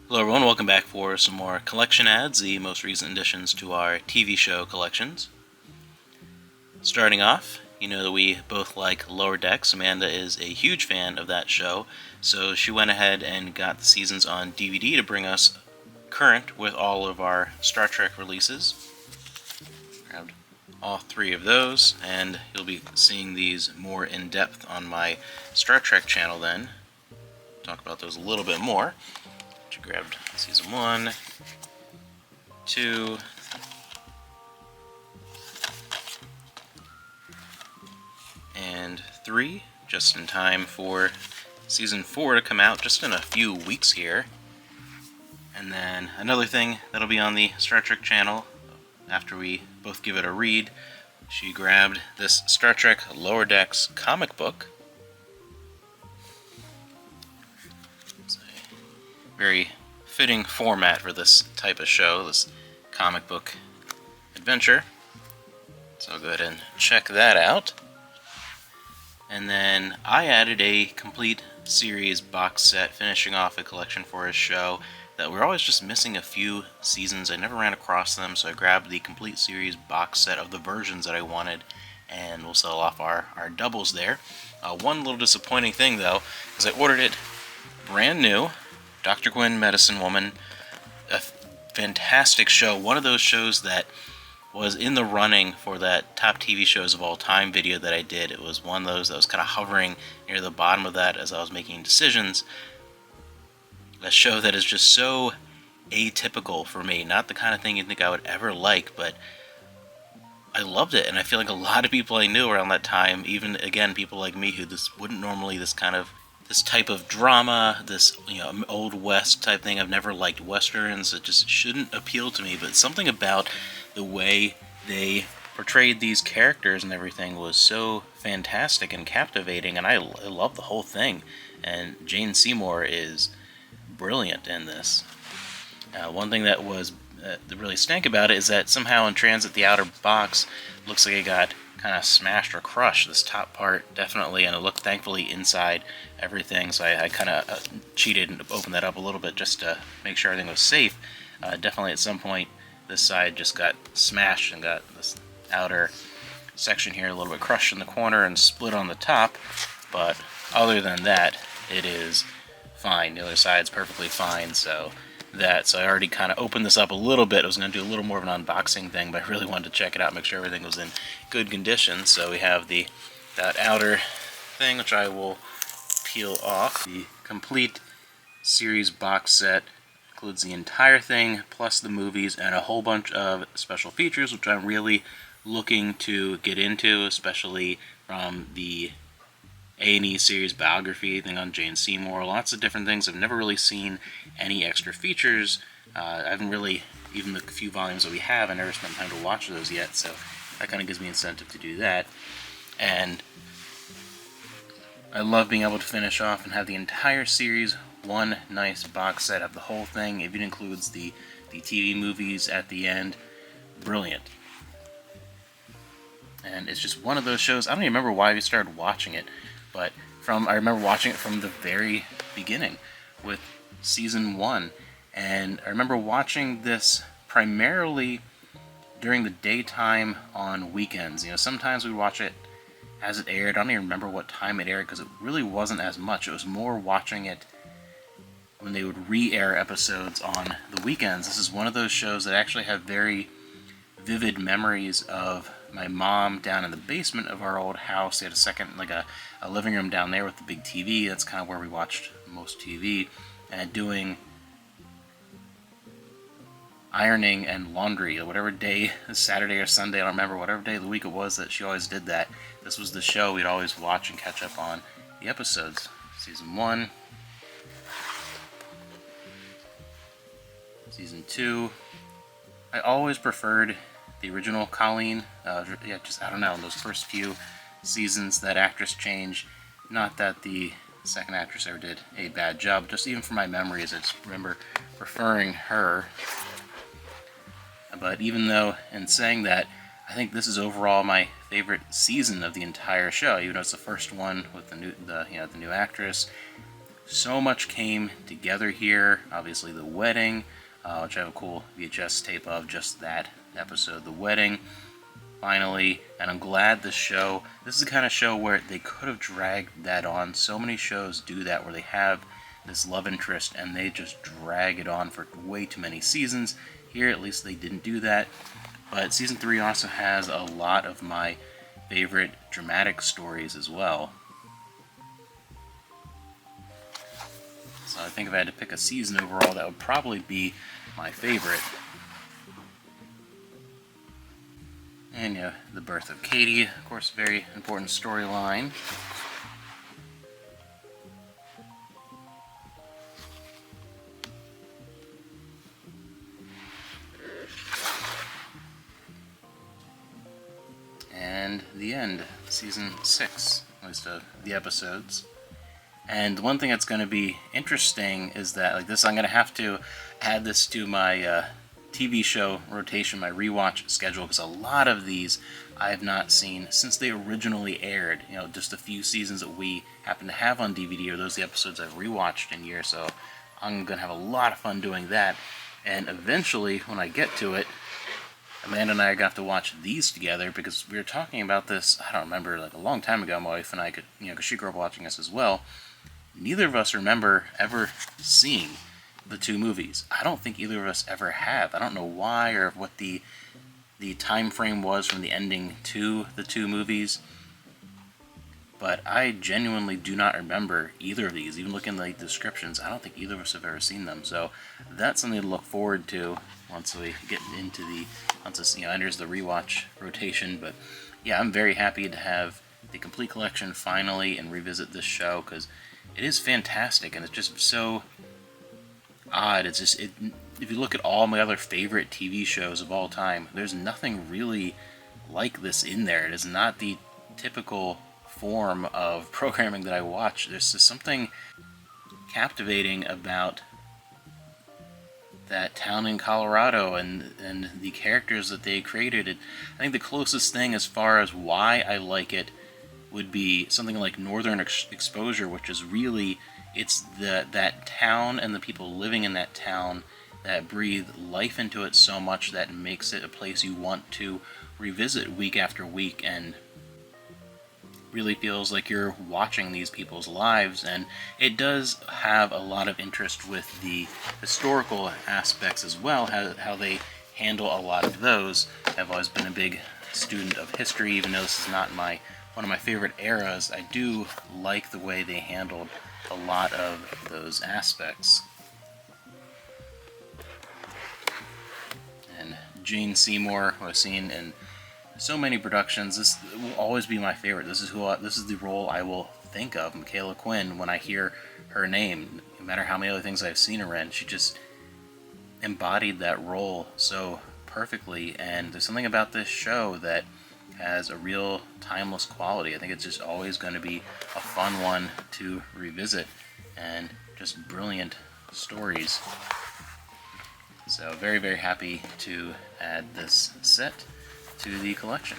Hello everyone, welcome back for some more collection ads, the most recent additions to our TV show collections. Starting off, you know that we both like Lower Decks. Amanda is a huge fan of that show, so she went ahead and got the seasons on DVD to bring us current with all of our Star Trek releases. Grabbed all three of those, and you'll be seeing these more in depth on my Star Trek channel then. Talk about those a little bit more. She grabbed season 1, 2, and 3, just in time for season 4 to come out just in a few weeks here. And then another thing that'll be on the Star Trek channel, after we both give it a read, she grabbed this Star Trek Lower Decks comic book. Very fitting format for this type of show, this comic book adventure. So I'll go ahead and check that out. And then I added a complete series box set, finishing off a collection for a show that we're always just missing a few seasons. I never ran across them, so I grabbed the complete series box set of the versions that I wanted, and we'll sell off our doubles there. One little disappointing thing, though, is I ordered it brand new. Dr. Quinn, Medicine Woman, a fantastic show. One of those shows that was in the running for that top TV shows of all time video that I did. It was one of those that was kind of hovering near the bottom of that as I was making decisions. A show that is just so atypical for me. Not the kind of thing you'd think I would ever like, but I loved it, and I feel like a lot of people I knew around that time, even, again, people like me who this wouldn't normally, this type of drama, this, old west type thing. I've never liked westerns. It just shouldn't appeal to me, but something about the way they portrayed these characters and everything was so fantastic and captivating, and I love the whole thing. And Jane Seymour is brilliant in this. One thing that was that really stank about it is that somehow in transit the outer box looks like it got kind of smashed or crushed. This top part definitely, and it looked thankfully inside everything, so I kind of cheated and opened that up a little bit just to make sure everything was safe. Definitely at some point this side just got smashed and got this outer section here a little bit crushed in the corner and split on the top, but other than that it is fine. The other side's perfectly fine, so I already kind of opened this up a little bit. I was going to do a little more of an unboxing thing, but I really wanted to check it out, make sure everything was in good condition. So we have that outer thing, which I will peel off. The complete series box set includes the entire thing, plus the movies, and a whole bunch of special features, which I'm really looking to get into, especially from the A&E series biography thing on Jane Seymour. Lots of different things. I've never really seen any extra features. I haven't really, even the few volumes that we have, I never spent time to watch those yet, so that kind of gives me incentive to do that. And I love being able to finish off and have the entire series one nice box set of the whole thing. It even includes the TV movies at the end. Brilliant. And it's just one of those shows. I don't even remember why we started watching it, but I remember watching it from the very beginning with season 1, and I remember watching this primarily during the daytime on weekends. Sometimes we watch it as it aired. I don't even remember what time it aired because it really wasn't as much. It was more watching it when they would re-air episodes on the weekends. This is one of those shows that I actually have very vivid memories of my mom down in the basement of our old house. They had a second, like a living room down there with the big TV. That's kind of where we watched most TV. And doing ironing and laundry, whatever day, Saturday or Sunday, I don't remember, whatever day of the week it was that she always did that. This was the show we'd always watch and catch up on the episodes. Season 1. Season 2. I always preferred the original Colleen. I don't know, in those first few seasons, that actress change. Not that the second actress ever did a bad job, just even from my memories, I just remember preferring her. But even though, in saying that, I think this is overall my favorite season of the entire show, even though it's the first one with the new actress. so much came together here. Obviously the wedding, which I have a cool VHS tape of, just that episode, the wedding, finally. And I'm glad this is the kind of show where they could have dragged that on. So many shows do that, where they have this love interest and they just drag it on for way too many seasons. Here, at least they didn't do that. But season 3 also has a lot of my favorite dramatic stories as well. So I think if I had to pick a season overall, that would probably be my favorite. And yeah, the birth of Katie, of course, very important storyline. And the end, season 6, at least of the episodes. And one thing that's going to be interesting is that, like this, I'm going to have to add this to my TV show rotation, my rewatch schedule, because a lot of these I have not seen since they originally aired. You know, just a few seasons that we happen to have on DVD, or those are the episodes I've rewatched in years. So I'm going to have a lot of fun doing that. And eventually, when I get to it, Amanda and I are going to have to watch these together, because we were talking about this, I don't remember, like a long time ago. My wife and I could, because she grew up watching us as well. Neither of us remember ever seeing the 2 movies. I don't think either of us ever have. I don't know why, or what the time frame was from the ending to the 2 movies. But I genuinely do not remember either of these. Even looking at the descriptions, I don't think either of us have ever seen them. So that's something to look forward to once we get into once this enters the rewatch rotation. But yeah, I'm very happy to have the complete collection finally and revisit this show, because it is fantastic, and it's just so odd. It's just, if you look at all my other favorite TV shows of all time, there's nothing really like this in there. It is not the typical form of programming that I watch. There's just something captivating about that town in Colorado and the characters that they created. I think the closest thing as far as why I like it would be something like Northern Exposure, which is really, it's that town and the people living in that town that breathe life into it so much that makes it a place you want to revisit week after week, and really feels like you're watching these people's lives. And it does have a lot of interest with the historical aspects as well, how they handle a lot of those. I've always been a big student of history, even though this is not one of my favorite eras. I do like the way they handled a lot of those aspects. And Jane Seymour, who I've seen in so many productions, this will always be my favorite. This is the role I will think of, Michaela Quinn, when I hear her name. No matter how many other things I've seen her in, she just embodied that role so perfectly. And there's something about this show that has a real timeless quality. I think it's just always going to be a fun one to revisit, and just brilliant stories. So very, very happy to add this set to the collection.